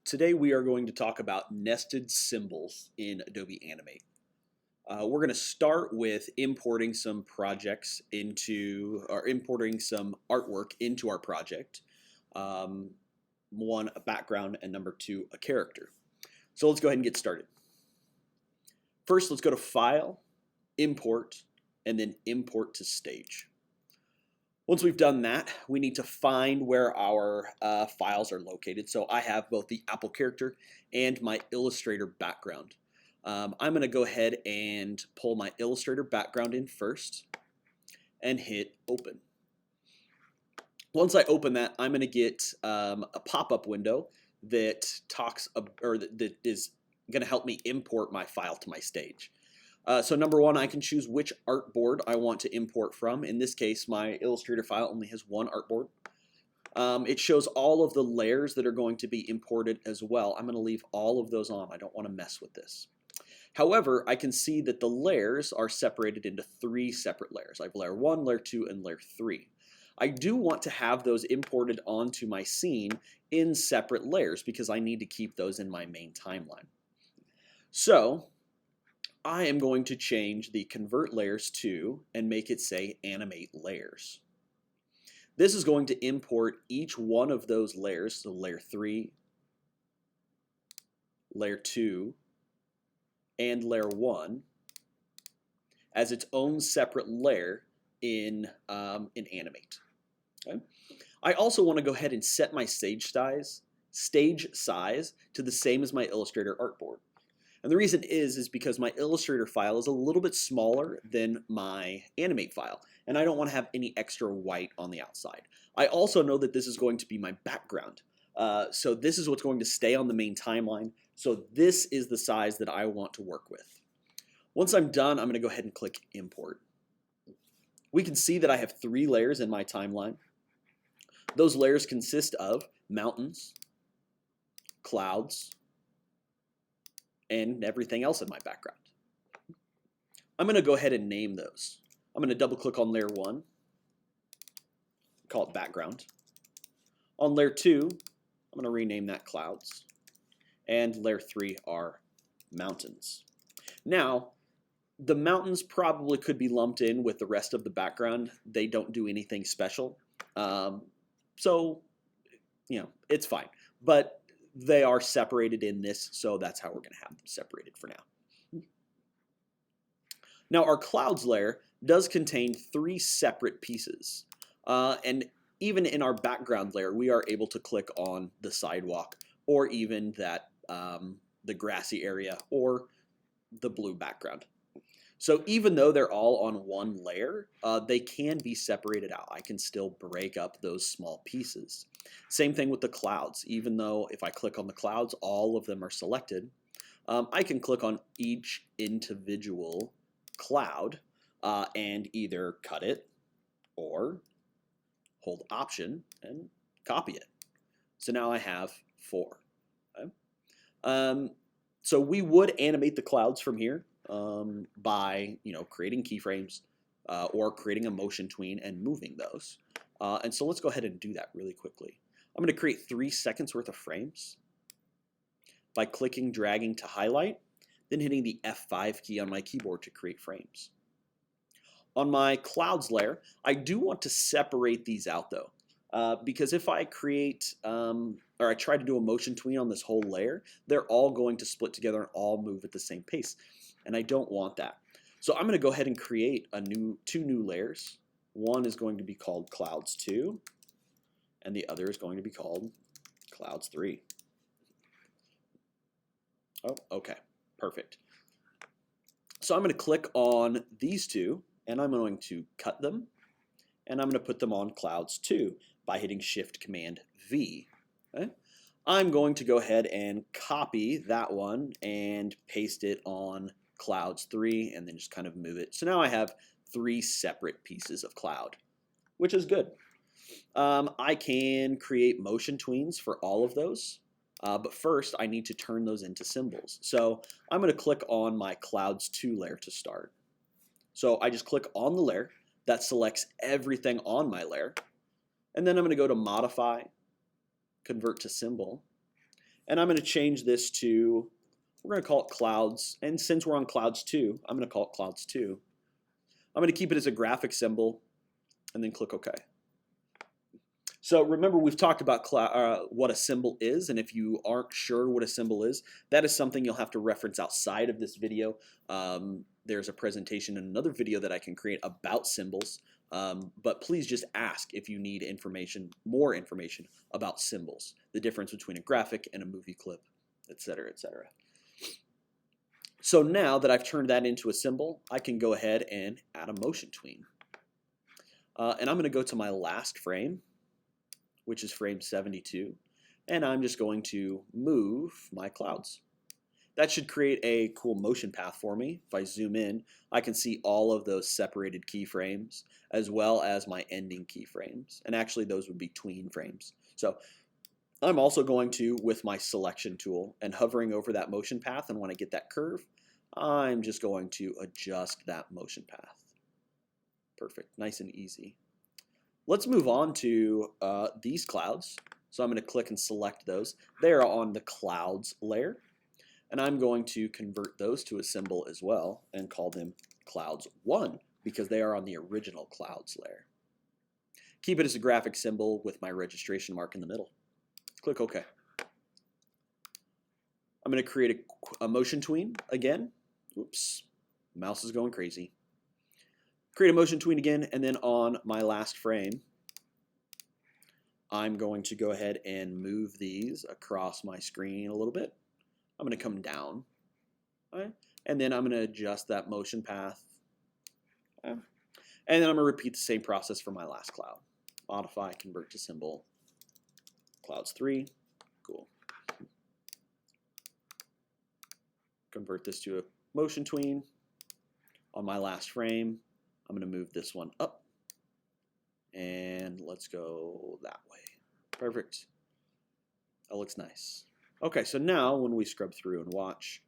Today we are going to talk about nested symbols in Adobe Animate. We're going to start with importing some projects into, or importing some artwork into our project. One, a background, and number two, a character. So let's go ahead and get started. First, let's go to File, Import, and then Import to Stage. Once we've done that, we need to find where our files are located. So I have both the Apple character and my Illustrator background. I'm going to go ahead and pull my Illustrator background in first and hit Open. Once I open that, I'm going to get a pop-up window that that is going to help me import my file to my stage. So number one, I can choose which artboard I want to import from. In this case, my Illustrator file only has one artboard. It shows all of the layers that are going to be imported as well. I'm going to leave all of those on. I don't want to mess with this. However, I can see that the layers are separated into three separate layers. I have layer 1, layer 2, and layer 3. I do want to have those imported onto my scene in separate layers because I need to keep those in my main timeline. So I am going to change the convert layers to and make it say animate layers. This is going to import each one of those layers, so layer 3, layer 2, and layer 1 as its own separate layer in Animate. Okay? I also want to go ahead and set my stage size to the same as my Illustrator artboard. And the reason is because my Illustrator file is a little bit smaller than my Animate file, and I don't want to have any extra white on the outside. I also know that this is going to be my background. So this is what's going to stay on the main timeline. So this is the size that I want to work with. Once I'm done, I'm going to go ahead and click Import. We can see that I have 3 layers in my timeline. Those layers consist of mountains, clouds, and everything else in my background. I'm going to go ahead and name those. I'm going to double click on layer 1, call it background. On layer 2, I'm going to rename that clouds. And layer 3 are mountains. Now, the mountains probably could be lumped in with the rest of the background. They don't do anything special. So, it's fine. But they are separated in this, so that's how we're going to have them separated for now. Now our clouds layer does contain 3 separate pieces. And even in our background layer, we are able to click on the sidewalk or even that the grassy area or the blue background. So even though they're all on one layer, they can be separated out. I can still break up those small pieces. Same thing with the clouds. Even though if I click on the clouds, all of them are selected, I can click on each individual cloud and either cut it or hold Option and copy it. So now I have 4. Okay? So we would animate the clouds from here by creating keyframes or creating a motion tween and moving those. And so let's go ahead and do that really quickly. I'm going to create 3 seconds worth of frames by clicking, dragging to highlight, then hitting the F5 key on my keyboard to create frames. On my clouds layer, I do want to separate these out though, because if I create or I try to do a motion tween on this whole layer, they're all going to split together and all move at the same pace. And I don't want that. So I'm going to go ahead and create 2 new layers. One is going to be called Clouds 2, and the other is going to be called Clouds 3. Oh, okay, perfect. So I'm going to click on these 2, and I'm going to cut them, and I'm going to put them on Clouds 2 by hitting Shift-Command-V. Okay? I'm going to go ahead and copy that one and paste it on Clouds 3 and then just kind of move it. So now I have 3 separate pieces of cloud, which is good. I can create motion tweens for all of those, but first I need to turn those into symbols. So I'm going to click on my Clouds 2 layer to start. So I just click on the layer. That selects everything on my layer. And then I'm going to go to Modify, Convert to Symbol, And I'm going to change this to, we're going to call it clouds. And since we're on clouds 2, I'm going to call it clouds 2. I'm going to keep it as a graphic symbol and then click OK. So remember, we've talked about what a symbol is, and if you aren't sure what a symbol is, that is something you'll have to reference outside of this video. There's a presentation in another video that I can create about symbols, but please just ask if you need more information about symbols, the difference between a graphic and a movie clip, etc., etc. So now that I've turned that into a symbol, I can go ahead and add a motion tween. And I'm going to go to my last frame, which is frame 72, and I'm just going to move my clouds. That should create a cool motion path for me. If I zoom in, I can see all of those separated keyframes as well as my ending keyframes, and actually those would be tween frames. So I'm also going to, with my selection tool and hovering over that motion path, and when I get that curve, I'm just going to adjust that motion path. Perfect, nice and easy. Let's move on to these clouds. So I'm going to click and select those. They're on the clouds layer. And I'm going to convert those to a symbol as well and call them clouds 1 because they are on the original clouds layer. Keep it as a graphic symbol with my registration mark in the middle. Click OK. I'm going to create a motion tween again. Oops, mouse is going crazy. Create a motion tween again, and then on my last frame, I'm going to go ahead and move these across my screen a little bit. I'm going to come down, right? And then I'm going to adjust that motion path. Okay? And then I'm going to repeat the same process for my last cloud. Modify, convert to symbol, clouds 3, cool. Convert this to a motion tween. On my last frame, I'm going to move this one up, and let's go that way. Perfect. That looks nice. Okay, so now when we scrub through and watch,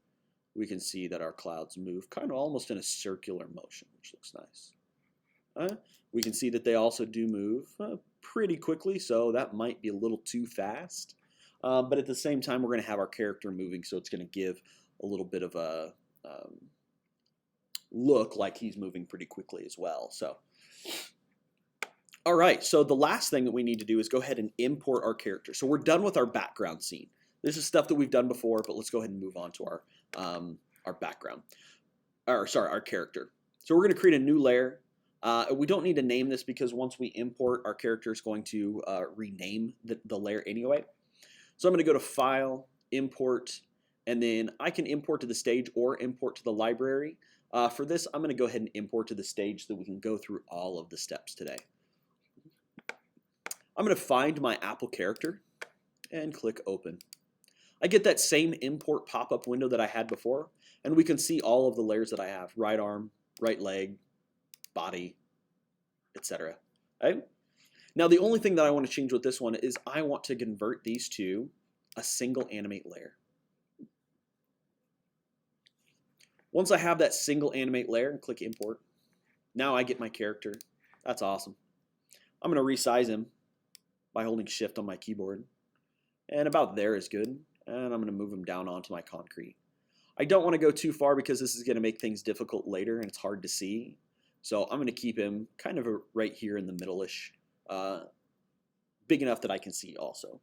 we can see that our clouds move kind of almost in a circular motion, which looks nice. We can see that they also do move pretty quickly, so that might be a little too fast. But at the same time, we're going to have our character moving, so it's going to give a little bit of a look like he's moving pretty quickly as well. So, all right, so the last thing that we need to do is go ahead and import our character. So we're done with our background scene. This is stuff that we've done before, but let's go ahead and move on to our background, or sorry, our character. So we're going to create a new layer. We don't need to name this because once we import, our character is going to rename the layer anyway. So I'm going to go to File, Import, and then I can import to the stage or import to the library. For this, I'm going to go ahead and import to the stage so that we can go through all of the steps today. I'm going to find my Apple character and click Open. I get that same import pop-up window that I had before, and we can see all of the layers that I have: right arm, right leg, body, etc. Okay? Now the only thing that I want to change with this one is I want to convert these to a single animate layer. Once I have that single animate layer and click import, now I get my character. That's awesome. I'm going to resize him by holding shift on my keyboard, and about there is good. And I'm going to move him down onto my concrete. I don't want to go too far because this is going to make things difficult later and it's hard to see. So I'm going to keep him kind of right here in the middle-ish, big enough that I can see also. I'm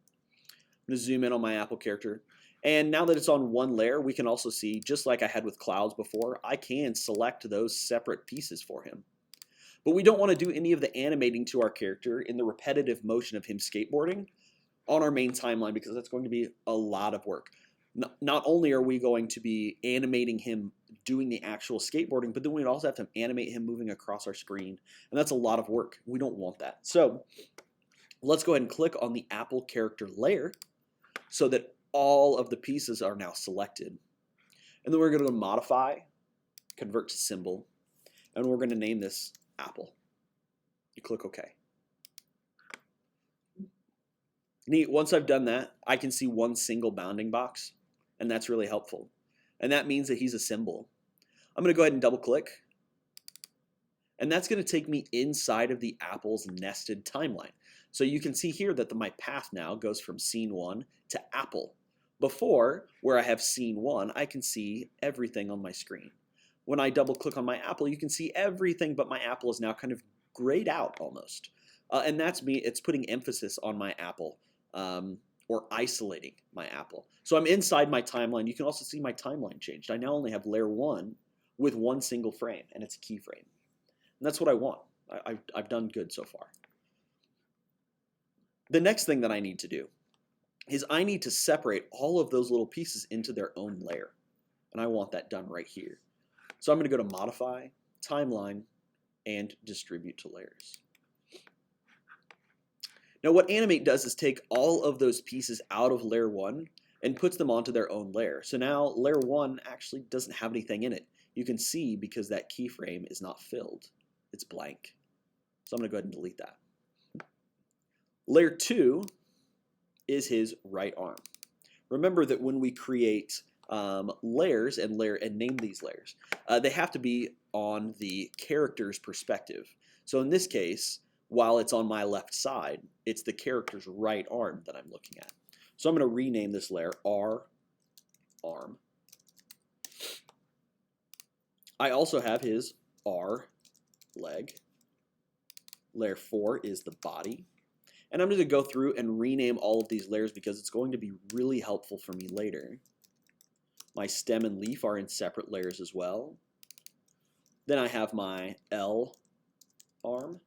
going to zoom in on my Apple character. And now that it's on one layer, we can also see, just like I had with clouds before, I can select those separate pieces for him. But we don't want to do any of the animating to our character in the repetitive motion of him skateboarding on our main timeline because that's going to be a lot of work. Not only are we going to be animating him doing the actual skateboarding, but then we'd also have to animate him moving across our screen. And that's a lot of work. We don't want that. So let's go ahead and click on the Apple character layer so that all of the pieces are now selected. And then we're going to modify, convert to symbol, and we're going to name this Apple. You click OK. Neat. Once I've done that, I can see one single bounding box, and that's really helpful. And that means that he's a symbol. I'm going to go ahead and double click, and that's going to take me inside of the Apple's nested timeline. So you can see here that my path now goes from scene 1 to Apple. Before, where I have scene 1, I can see everything on my screen. When I double click on my apple, you can see everything, but my apple is now kind of grayed out almost. And that's me, it's putting emphasis on my apple, or isolating my apple. So I'm inside my timeline. You can also see my timeline changed. I now only have layer 1 with one single frame, and it's a keyframe. And that's what I want. I've done good so far. The next thing that I need to do is I need to separate all of those little pieces into their own layer. And I want that done right here. So I'm going to go to Modify, Timeline, and Distribute to Layers. Now what Animate does is take all of those pieces out of layer 1 and puts them onto their own layer. So now layer 1 actually doesn't have anything in it. You can see because that keyframe is not filled. It's blank. So I'm going to go ahead and delete that. Layer 2 is his right arm. Remember that when we create layers and name these layers, they have to be on the character's perspective. So in this case, while it's on my left side, it's the character's right arm that I'm looking at. So I'm going to rename this layer R arm. I also have his R leg. Layer 4 is the body. And I'm going to go through and rename all of these layers because it's going to be really helpful for me later. My stem and leaf are in separate layers as well. Then I have my L arm.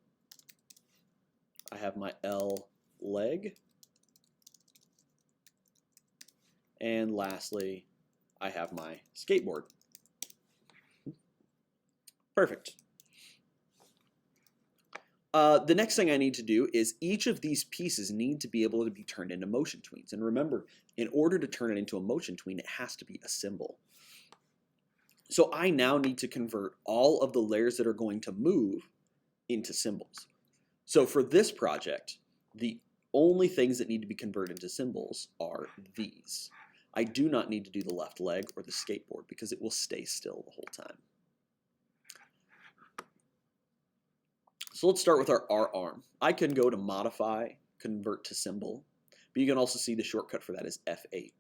I have my L leg. And lastly, I have my skateboard. Perfect. The next thing I need to do is each of these pieces need to be able to be turned into motion tweens. And remember, in order to turn it into a motion tween, it has to be a symbol. So I now need to convert all of the layers that are going to move into symbols. So for this project, the only things that need to be converted into symbols are these. I do not need to do the left leg or the skateboard because it will stay still the whole time. So let's start with our R arm. I can go to Modify, Convert to Symbol, but you can also see the shortcut for that is F8.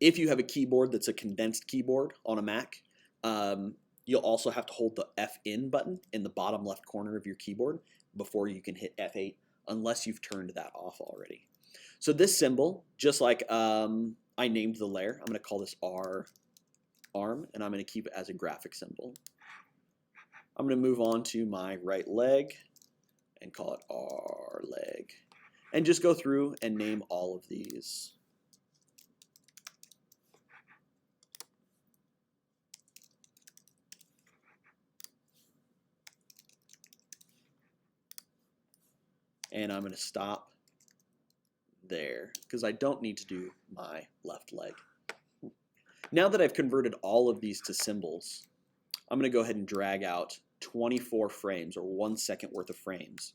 If you have a keyboard that's a condensed keyboard on a Mac, you'll also have to hold the F in button in the bottom left corner of your keyboard before you can hit F8, unless you've turned that off already. So this symbol, just like I named the layer, I'm going to call this R arm, and I'm going to keep it as a graphic symbol. I'm going to move on to my right leg and call it R leg, and just go through and name all of these. And I'm going to stop there because I don't need to do my left leg. Now that I've converted all of these to symbols, I'm going to go ahead and drag out 24 frames or 1 second worth of frames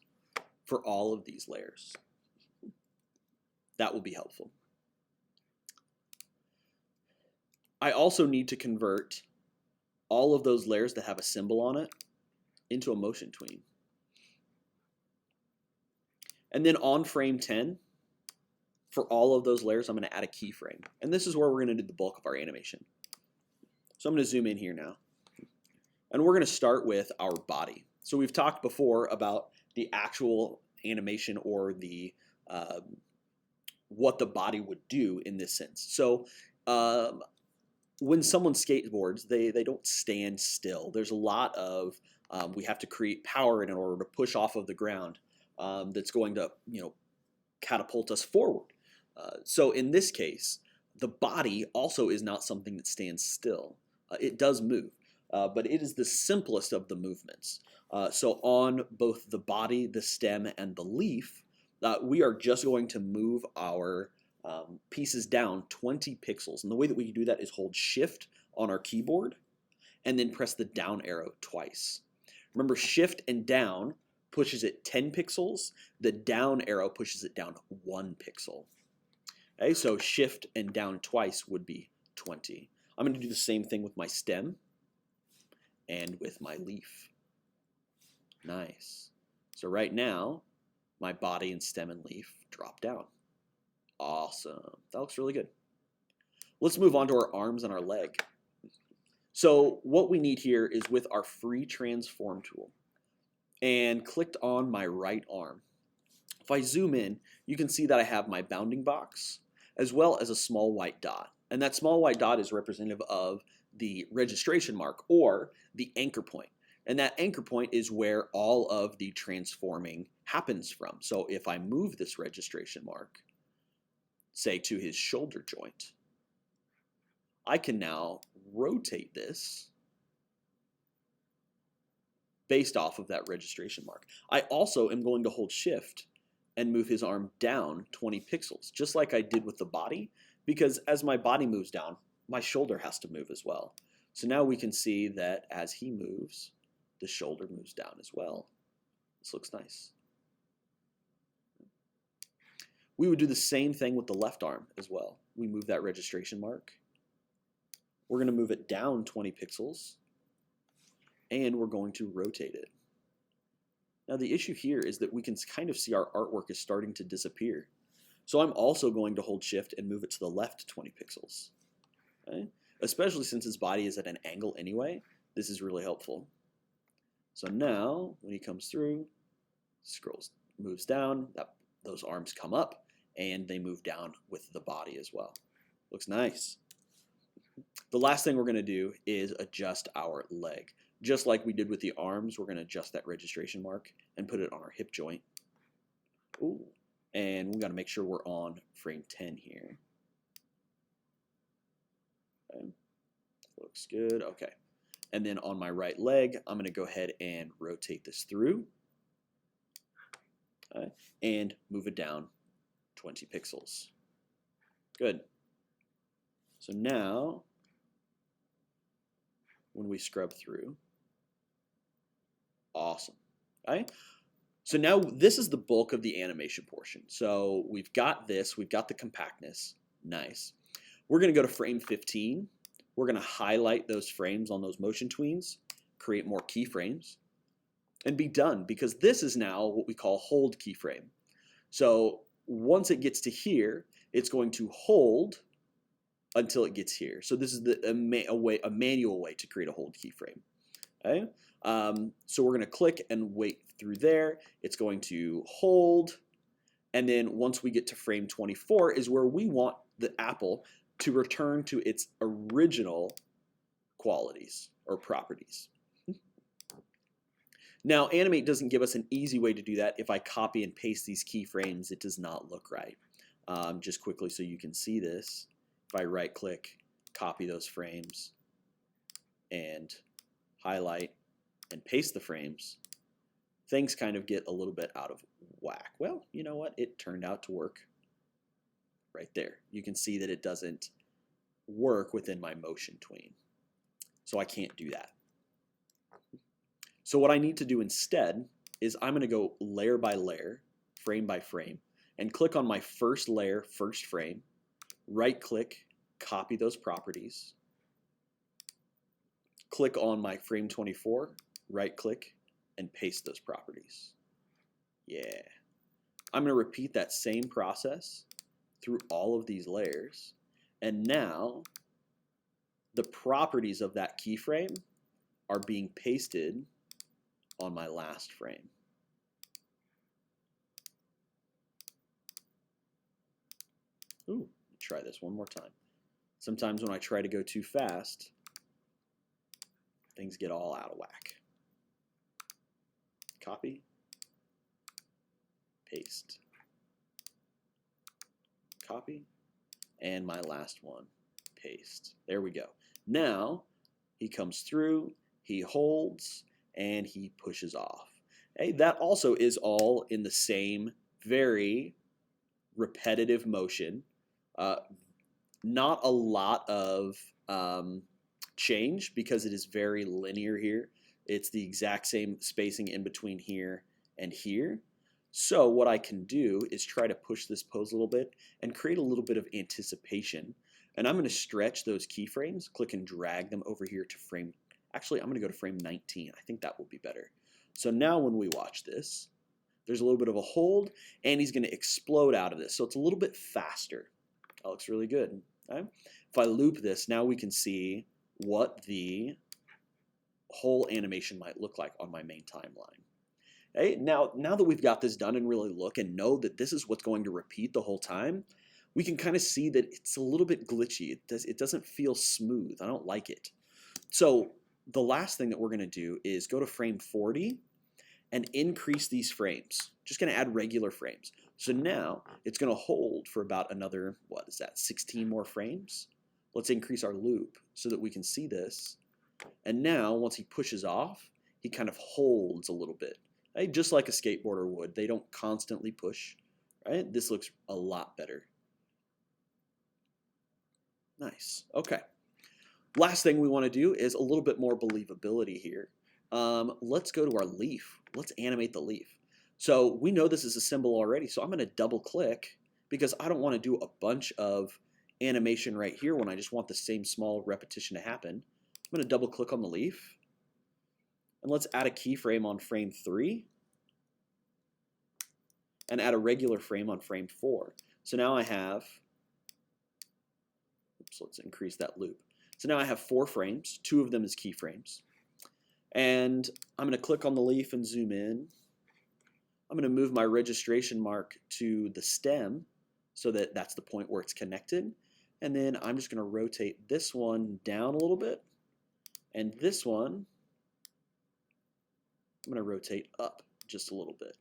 for all of these layers. That will be helpful. I also need to convert all of those layers that have a symbol on it into a motion tween. And then on frame 10, for all of those layers, I'm going to add a keyframe. And this is where we're going to do the bulk of our animation. So I'm going to zoom in here now. And we're going to start with our body. So we've talked before about the actual animation or the what the body would do in this sense. So when someone skateboards, they don't stand still. There's a lot of, we have to create power in order to push off of the ground that's going to catapult us forward. So in this case, the body also is not something that stands still. It does move, but it is the simplest of the movements. So on both the body, the stem, and the leaf, we are just going to move our pieces down 20 pixels. And the way that we do that is hold Shift on our keyboard and then press the down arrow twice. Remember, Shift and down pushes it 10 pixels. The down arrow pushes it down 1 pixel. Okay, so Shift and down twice would be 20. I'm going to do the same thing with my stem and with my leaf. Nice. So right now, my body and stem and leaf drop down. Awesome. That looks really good. Let's move on to our arms and our leg. So what we need here is with our free transform tool and clicked on my right arm. If I zoom in, you can see that I have my bounding box as well as a small white dot. And that small white dot is representative of the registration mark or the anchor point. And that anchor point is where all of the transforming happens from. So if I move this registration mark, say to his shoulder joint, I can now rotate this based off of that registration mark. I also am going to hold shift and move his arm down 20 pixels, just like I did with the body, because as my body moves down, my shoulder has to move as well. So now we can see that as he moves, the shoulder moves down as well. This looks nice. We would do the same thing with the left arm as well. We move that registration mark. We're going to move it down 20 pixels, and we're going to rotate it. Now the issue here is that we can kind of see our artwork is starting to disappear. So I'm also going to hold shift and move it to the left 20 pixels. Okay? Especially since his body is at an angle anyway, this is really helpful. So now when he comes through, moves down, those arms come up and they move down with the body as well. Looks nice. The last thing we're going to do is adjust our leg. Just like we did with the arms, we're going to adjust that registration mark and put it on our hip joint. Ooh. And we got to make sure we're on frame 10 here. Okay. Looks good. Okay. And then on my right leg, I'm going to go ahead and rotate this through. Okay. And move it down 20 pixels. Good. So now, when we scrub through, awesome. Okay? So now this is the bulk of the animation portion. So we've got this, we've got the compactness, nice. We're going to go to frame 15. We're going to highlight those frames on those motion tweens, create more keyframes, and be done, because this is now what we call hold keyframe. So once it gets to here, it's going to hold until it gets here. So this is a manual way to create a hold keyframe. Okay? So we're going to click and wait through there. It's going to hold. And then once we get to frame 24 is where we want the apple to return to its original qualities or properties. Now, Animate doesn't give us an easy way to do that. If I copy and paste these keyframes, it does not look right. Just quickly so you can see this, if I right click, copy those frames, and highlight and paste the frames, things kind of get a little bit out of whack. Well, you know what? It turned out to work right there. You can see that it doesn't work within my motion tween. So I can't do that. So what I need to do instead is I'm going to go layer by layer, frame by frame, and click on my first layer, first frame, right click, copy those properties, click on my frame 24, right click, and paste those properties. Yeah. I'm going to repeat that same process through all of these layers, and now the properties of that keyframe are being pasted on my last frame. Ooh, try this one more time. Sometimes when I try to go too fast, things get all out of whack. Copy, paste, copy, and my last one, paste. There we go. Now he comes through, he holds, and he pushes off. Okay, that also is all in the same very repetitive motion. Not a lot of change because it is very linear here. It's the exact same spacing in between here and here. So what I can do is try to push this pose a little bit and create a little bit of anticipation. And I'm going to stretch those keyframes, click and drag them over here to frame. Actually, I'm going to go to frame 19. I think that will be better. So now when we watch this, There's a little bit of a hold, and he's going to explode out of this. So it's a little bit faster. That looks really good. Okay? If I loop this, now we can see what the whole animation might look like on my main timeline. Okay? Now that we've got this done and really look and know that this is what's going to repeat the whole time, we can kind of see that it's a little bit glitchy. It doesn't feel smooth. I don't like it. So the last thing that we're going to do is go to frame 40 and increase these frames. Just going to add regular frames. So now it's going to hold for about another, 16 more frames? Let's increase our loop so that we can see this. And now, once he pushes off, he kind of holds a little bit. Right? Just like a skateboarder would. They don't constantly push. Right? This looks a lot better. Nice. Okay. Last thing we want to do is a little bit more believability here. Let's go to our leaf. Let's animate the leaf. So we know this is a symbol already, so I'm going to double click because I don't want to do a bunch of animation right here when I just want the same small repetition to happen. I'm going to double click on the leaf, and let's add a keyframe on frame 3 and add a regular frame on frame 4. So now I have, let's increase that loop. So now I have 4 frames, 2 of them as keyframes. And I'm going to click on the leaf and zoom in. I'm going to move my registration mark to the stem so that that's the point where it's connected. And then I'm just going to rotate this one down a little bit. And this one, I'm going to rotate up just a little bit.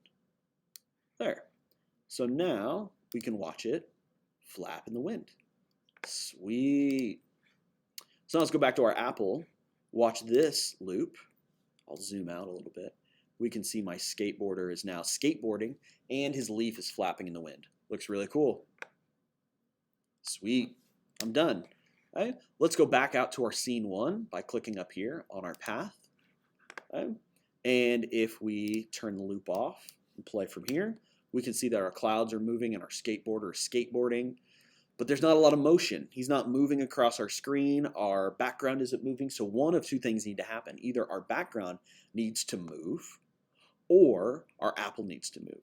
There. So now we can watch it flap in the wind. Sweet. So now let's go back to our apple. Watch this loop. I'll zoom out a little bit. We can see my skateboarder is now skateboarding and his leaf is flapping in the wind. Looks really cool. Sweet. I'm done. All right, let's go back out to our scene 1 by clicking up here on our path. All right, and if we turn the loop off and play from here, we can see that our clouds are moving and our skateboarder is skateboarding. But there's not a lot of motion. He's not moving across our screen. Our background isn't moving. So one of 2 things need to happen. Either our background needs to move or our apple needs to move.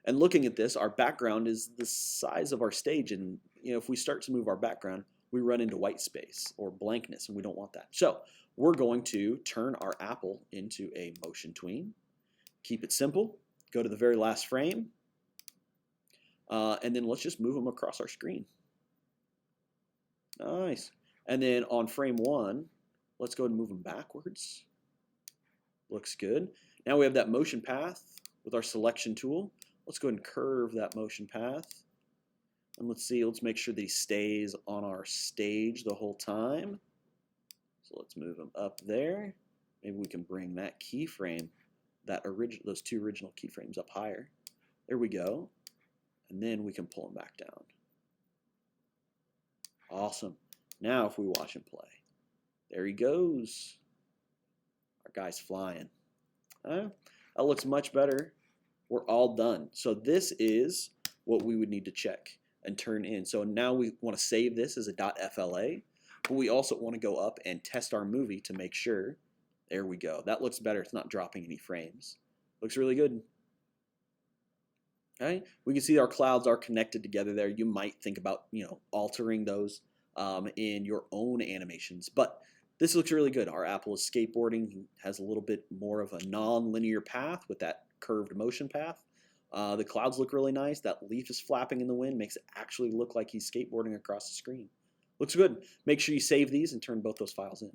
And looking at this, our background is the size of our stage. And if we start to move our background, we run into white space or blankness, and we don't want that. So we're going to turn our apple into a motion tween. Keep it simple. Go to the very last frame. And then let's just move them across our screen. Nice. And then on frame 1, let's go and move them backwards. Looks good. Now we have that motion path with our selection tool. Let's go and curve that motion path. And let's make sure that he stays on our stage the whole time. So let's move him up there. Maybe we can bring that keyframe, those 2 original keyframes up higher. There we go. And then we can pull them back down. Awesome. Now if we watch him play, there he goes. Our guy's flying. That looks much better. We're all done. So this is what we would need to check and turn in. So now we want to save this as a .fla, but we also want to go up and test our movie to make sure. There we go. That looks better. It's not dropping any frames. Looks really good. Okay, we can see our clouds are connected together there. You might think about altering those in your own animations, but this looks really good. Our apple is skateboarding. He has a little bit more of a non-linear path with that curved motion path. The clouds look really nice. That leaf is flapping in the wind, makes it actually look like he's skateboarding across the screen. Looks good. Make sure you save these and turn both those files in.